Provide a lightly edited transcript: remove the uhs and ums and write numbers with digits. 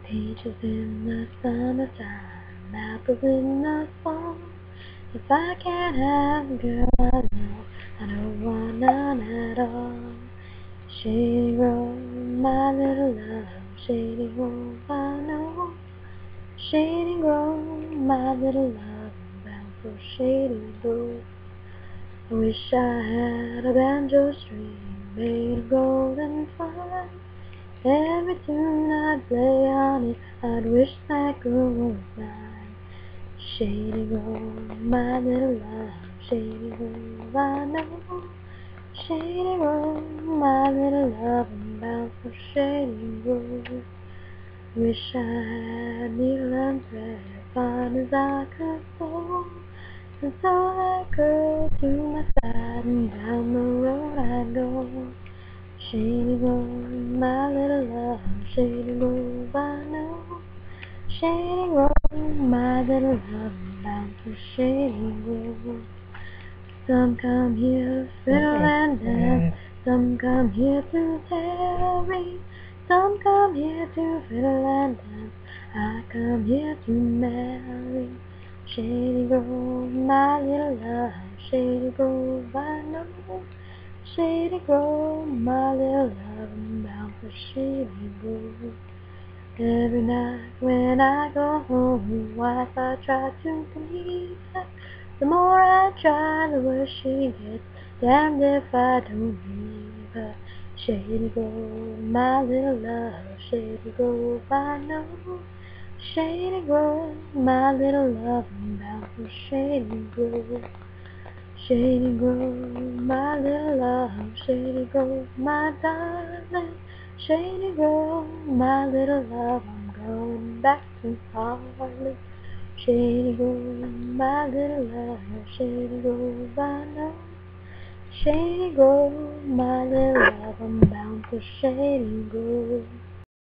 Peaches in the summertime, apples in the fall. If I can't have a girl, I don't want none at all. Shady Grove, my little love, Shady Grove, I know. Shady Grove, my little love, I'm bound for Shady Grove. I wish I had a banjo string made of golden fun. Every tune I'd play on it, I'd wish that girl was mine. Shady Grove, my little love, Shady Grove, I know. Shady Grove, my little love, I'm bound for Shady Grove. Wish I had needle and thread, fine as I could sew, and so that girl to my side, and down the road I'd go. Shady Grove, my little love, Shady Grove, I know. Shady Grove, my little love, I'm bound for Shady Grove. Some come here to fiddle and dance, some come here to tarry, some come here to fiddle and dance, I come here to marry. Shady Grove, my little love, Shady Grove, I know. Shady Grove, my little love, I'm bound for Shady Grove. Every night when I go home, wife, I try to please her. The more I try, the worse she gets. Damned if I don't leave her. Shady Grove, my little love, Shady Grove, I know. Shady Grove, my little love, I'm bound for Shady Grove. Shady Grove, my little love, Shady Grove, my darling. Shady Grove, my little love, I'm going back to Harlem. Shady Grove, my little love, Shady Grove, I know. Shady Grove, my little love, I'm bound for Shady Grove.